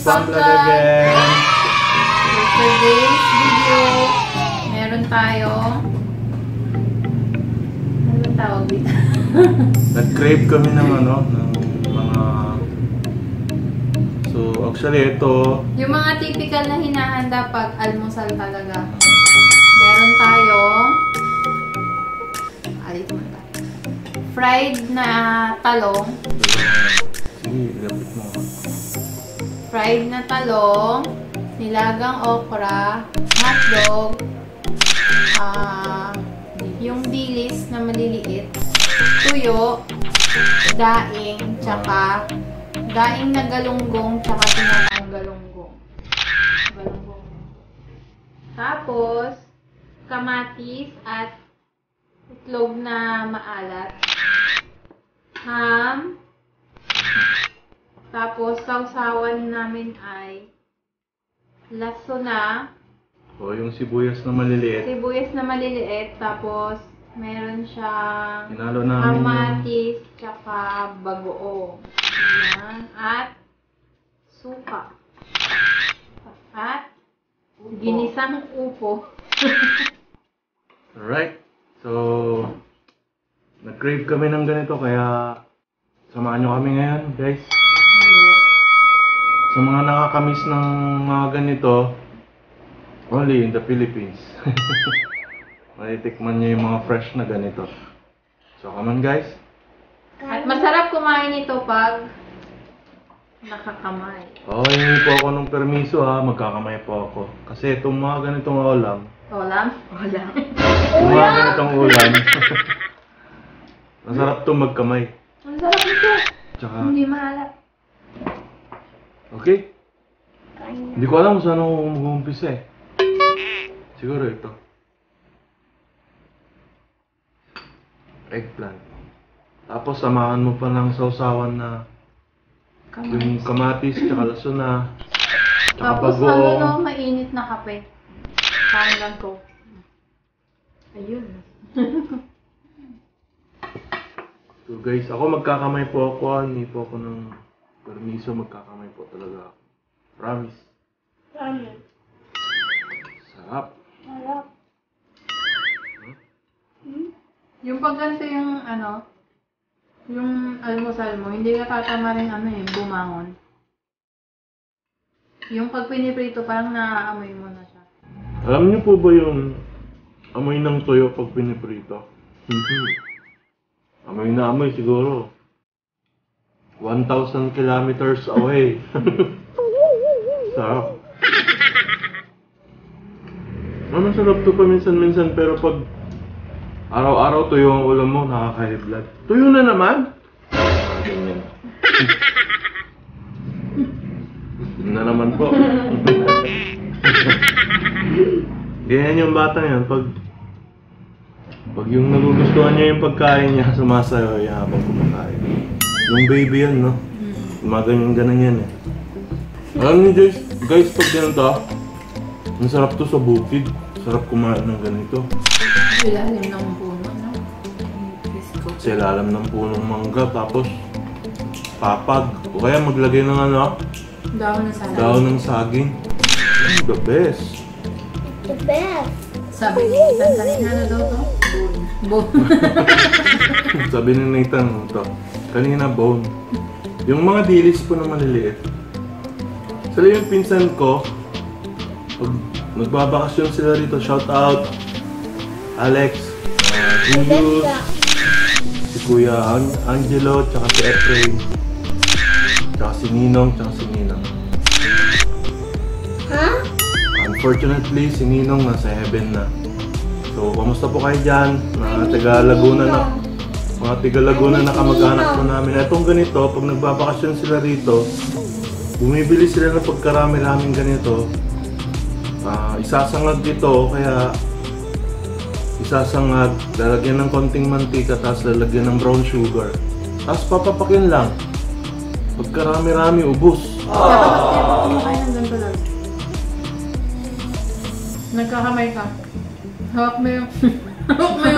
Spam Vlog again! For today's video, meron tayong... Ano tawag dito? Nag-crave kami ng ano, ng mga... So, actually ito... Yung mga typical na hinahanda pag almusal talaga. Meron tayong... fried na talong. Sige, lapit mo. Fried na talong, nilagang okra, hotdog, yung dilis na maliliit, tuyo, daing, tsaka daing na galunggong, tsaka tinatang galunggong. Tapos, kamatis at itlog na maalat, ham. Tapos, sausawan namin ay laso na. O, yung sibuyas na maliliit. Sibuyas na maliliit. Tapos, meron siyang Hinalo namin kamatis, tsaka bagoong. Ayan. At suka. At ginisang upo. Alright. So, nag-crave kami ng ganito kaya samahan nyo kami ngayon, guys. Sa mga nakakamiss ng mga ganito, only in the Philippines. Matitikman nyo yung mga fresh na ganito. So, come on guys. At masarap kumain ito pag nakakamay. Hingi po ako ng permiso ha, magkakamay po ako. Kasi itong mga ganitong ulam. Ulam? Ulam. Itong mga ganitong ulam. Masarap itong magkamay. Ang sarap ito. Tsaka, Hindi mahalap. okay? Hindi ko alam kung saan ako mag-uumpisa eh. Siguro ito. Eggplant. Tapos samahan mo pa ng sausawan na yung kamatis, tsaka laso na, tsaka Tapos bagoong. ano, mainit na kape. Kain lang ko. Ayun. So guys, ako magkakamay po ako. Hindi po ako ng permiso, magkakamay po talaga. Promise. Promise. Sarap. Sarap. Yung pag ganito yung ano, yung almusal mo, hindi ka tatama rin ano bumangon. Yung pag piniprito, parang naaamoy mo na siya. Alam niyo po ba yung amoy ng tuyo pag piniprito? Amoy na amoy siguro. 1,000 kilometers away. Sarap. Masarap to paminsan-minsan pero pag araw-araw tuyo ang ulam mo, nakaka-high blood. Tuyo na naman? Ganyan. Na naman po. Ganyan yung bata yan. Pag yung nagugustuhan niya yung pagkain niya, sumasayo yan habang kumakain. Yung baby yan, no? Gumaganyan yan eh. Alam niyo guys, pag ganito, masarap to sa bukid. Sarap kumain ng ganito. Ilalim ng puno, no? Sa ilalim ng punong mangga, tapos papag. O kaya maglagay ng ano? Daon ng saging. Daon ng saging. The best. The best. Sabi ni Nathan kanina na daw to? Bone. Sabi ni Nathan to. Kanina bone. Yung mga dilis po na maliliit. Sila yung pinsan ko. Pag nagbabakasyon sila rito, shout out Alex, Julius, si Kuya Angelo, tsaka si Efrain, tsaka si Ninong, tsaka si Ninang. Huh? Unfortunately, si Ninong nasa heaven na. So, kamusta po kayo dyan? Mga taga Laguna na. Mga taga Laguna na kamag-anak po namin. Etong ganito, pag nagbabakasyon sila rito, bumibili sila ng pagkarami-raming ganito. Isasangag dito, kaya isasangag, lalagyan ng konting mantika, tapos lalagyan ng brown sugar. Tapos papapakin lang. Pagkarami-rami, ubos. Dapat kaya pag kumakain ng ganito lang. Nagkakamay ka. Hawak mo yung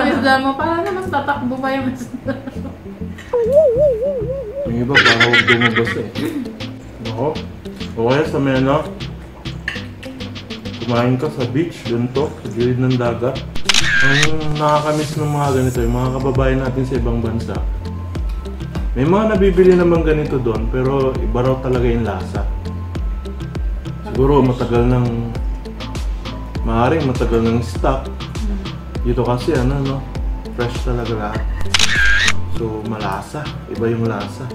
isda mo. Para naman tatakbo pa yung isda. Yung iba, parang huwag dumabas eh. Ako, O kaya sa may ano, kumain ka sa beach, ganito, sa gilid ng dagat. Ang nakakamiss ng mga ganito, yung mga kababayan natin sa ibang bansa. May mga nabibili naman ganito doon, pero iba raw talaga yung lasa. Siguro matagal ng, maaaring matagal ng stock. Dito kasi ano, no, fresh talaga lahat. So malasa, iba yung lasa.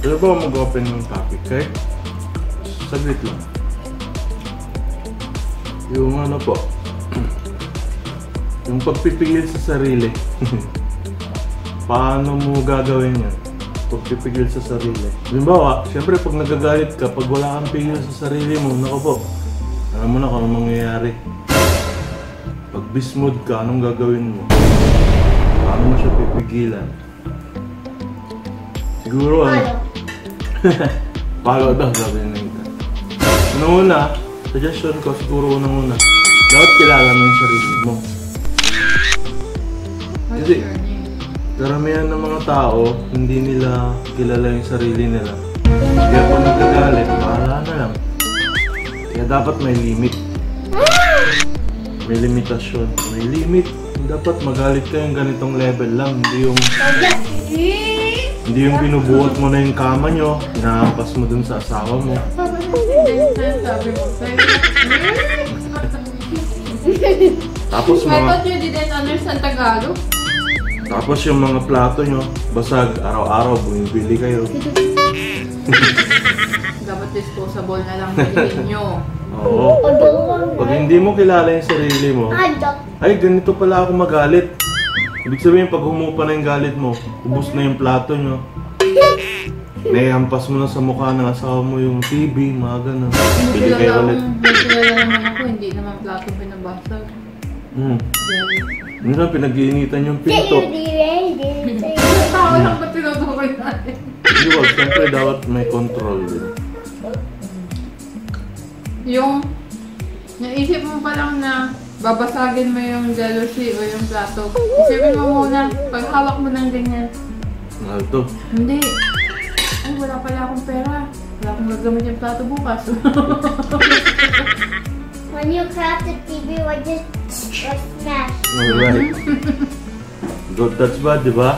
Pero ba mag-open ng topic, okay? Saglit lang. Yung ano po, yung pagpipigil sa sarili. Paano mo gagawin yan? Pagpipigil sa sarili. Halimbawa, syempre pag nagagalit ka, pag wala kang pigil sa sarili mo, naku po, alam mo na kung anong mangyayari. Pag bismod ka, anong gagawin mo? Paano mo siya pipigilan? Siguro ano? Palo daw, sabi na ito. Una, suggestion ko, siguro unang-una, dapat kilala mo yung sarili mo. Kasi, karamihan ng mga tao, hindi nila kilala yung sarili nila. Kaya pag nagagalit, bahala na lang. Kaya dapat may limit. May limitasyon. May limit. Dapat magalit ka yung ganitong level lang. Hindi yung binubuhat mo na yung kama nyo, inaampas mo dun sa asawa mo. Tapos I thought you didn't understand Tagalog. Tapos yung mga plato nyo, basag, araw-araw, bumibili kayo. Dapat disposable na lang bilhin nyo. Oo. Pag hindi mo kilala yung sarili mo, ay ganito pala ako magalit. Ibig sabihin, pag humupa na yung galit mo, ubos na yung plato nyo. Naihampas mo na sa mukha ng asawa mo yung TV, mga ganun. Bili kayo ulit. Kilala naman ako, hindi naman plato pinabasag. Minsan pinag-iinitan yung pinto. Tao lang ba tinutukoy natin? Hindi ba, siyempre dapat may control din. Yung naisip mo pa lang na babasagin mo yung jealousy o yung plato. Isipin mo muna, pag hawak mo ng ganyan. Mahal to. Hindi. Ay, wala pala akong pera. Wala akong gagamit yung plato bukas. When you crack the TV, what just smash? Alright. That's bad, di ba?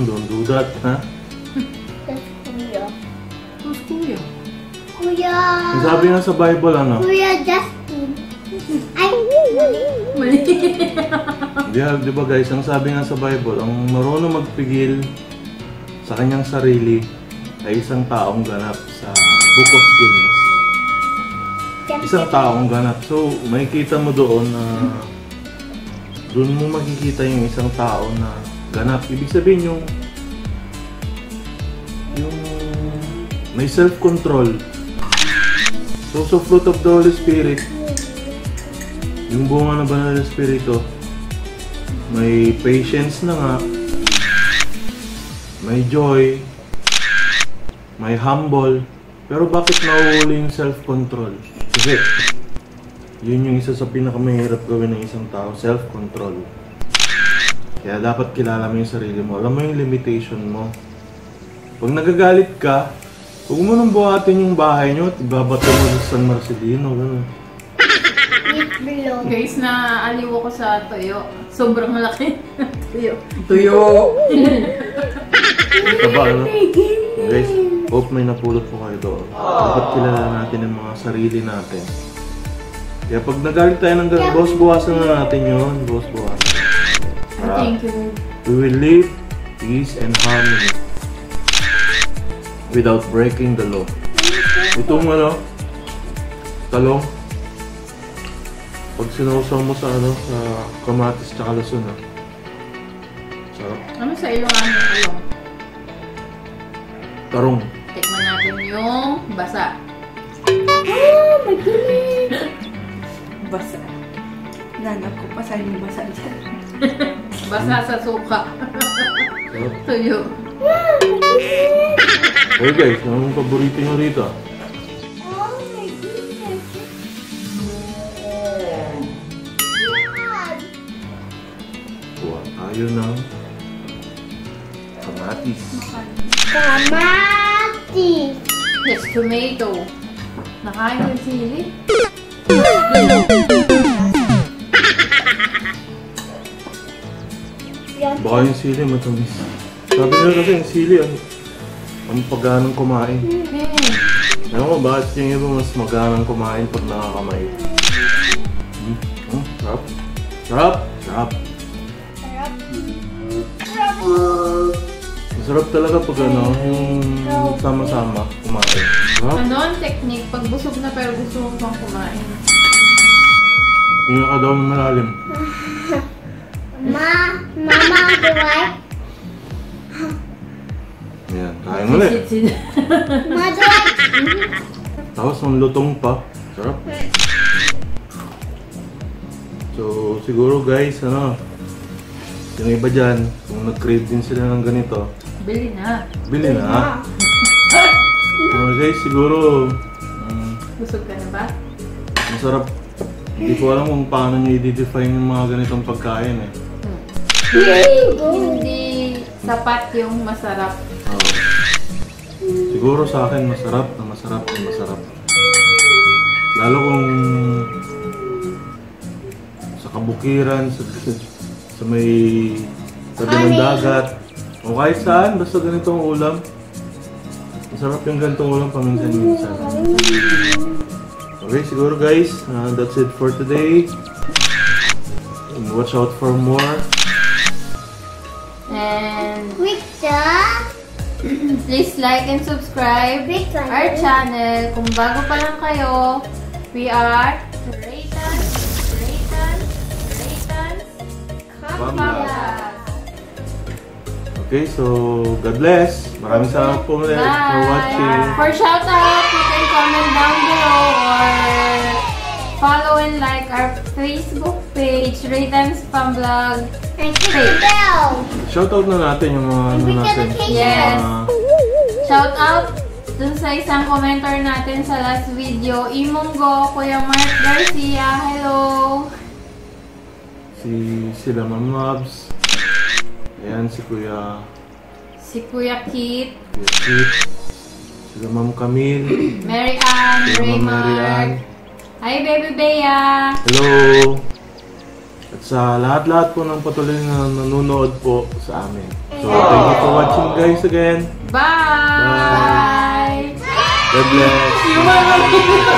Don't do that, ha? That's Kuya. Who's Kuya? Kuya. Ang sabi nga sa Bible, ano? Kuya Justin. Ay, Mali. Di ba guys, ang sabi nga sa Bible, ang marunong magpigil sa kanyang sarili ay isang taong ganap sa Book of James. Isang taong ganap. So, makikita mo doon na doon mo makikita yung isang tao na ganap. Ibig sabihin yung may self-control. So, fruit of the Holy Spirit, yung bunga ng Banal na Espiritu, may patience na nga, may joy, may humble, pero bakit nauuli yung self-control? Kasi, yun yung isa sa pinakamahirap gawin ng isang tao, self-control. Kaya dapat kilala mo yung sarili mo, alam mo yung limitation mo. Pag nagagalit ka, huwag mo nang buhatin yung bahay nyo at ibabato mo sa San Marcelino, gano'n. Guys, naaliw ako sa tuyo. Sobrang malaki. Tuyo. Ito ba, ano? Guys, hope may napulot po kayo doon. Dapat kilala natin yung mga sarili natin. Kaya pag nagalit tayo ng gano'n, buwasan na natin yun. Buwasan. Thank you. We will live peace and harmony without breaking the law. Itong ano, talong, pag sinusaw mo sa ano, sa kamatis tsaka lason, ha? Sarap. Ano sa Ilocano yung talong? Tarong. Tikman natin yung basa. oh my goodness. Basa. Nanap ko pa saan yung basa dyan. Basa sa suka. Sarap. Tuyo. Hey guys, anong paborito nyo rito? Oh my goodness. Kuha tayo ng kamatis. Kamatis. Yes, tomato. Nakain ng sili. Baka yung sili matamis. Sabi nila kasi yung sili, ang paganang kumain. Ewan ko, bakit yung iba mas maganang kumain pag nakakamay? Sarap. Sarap. Sarap. Masarap talaga pag ano, yung sama-sama kumain. Sarap. Ano ang technique? Pag busog na pero gusto mo pang kumain. Yung kadaw ng malalim. Mama, do I? Yan, kain mo ulit. Ma, do I? Tapos ang lutong pa. Sarap. So, siguro guys, ano, yung iba dyan, kung nag-crave din sila ng ganito, Bili na. bili na. Guys, siguro, Busog ka na ba? masarap. Hindi ko alam kung paano nyo i-define yung mga ganitong pagkain eh. Hindi sapat yung masarap. Siguro sa akin, masarap na masarap na masarap. Lalo kung sa kabukiran, sa may tabi ng dagat, o kahit saan, basta ganitong ulam. Masarap yung ganitong ulam paminsan-minsan. Okay, siguro guys, that's it for today. And watch out for more. And With the please like and subscribe our channel. Kung bago pa lang kayo, we are Raytans Pamblog. Okay, so God bless. Maraming salamat po ulit for watching. For shoutout, you can comment down below or follow and like our Facebook page, Raytans Pamblog. and click the bell. Shoutout na natin yung mga ano natin. Yes. Shoutout dun sa isang commenter natin sa last video, Imonggo, Kuya Mark Garcia, hello! Sila Ma'am Mabs. Ayan, si Kuya Kit, Kit. Sila Ma'am Camille. Mary Ann, Sila Ma'am Mary Ann. Hi, Baby Bea! Hello! At sa lahat-lahat po ng patuloy na nanonood po sa amin. So, thank you for watching guys again. Bye! God bless!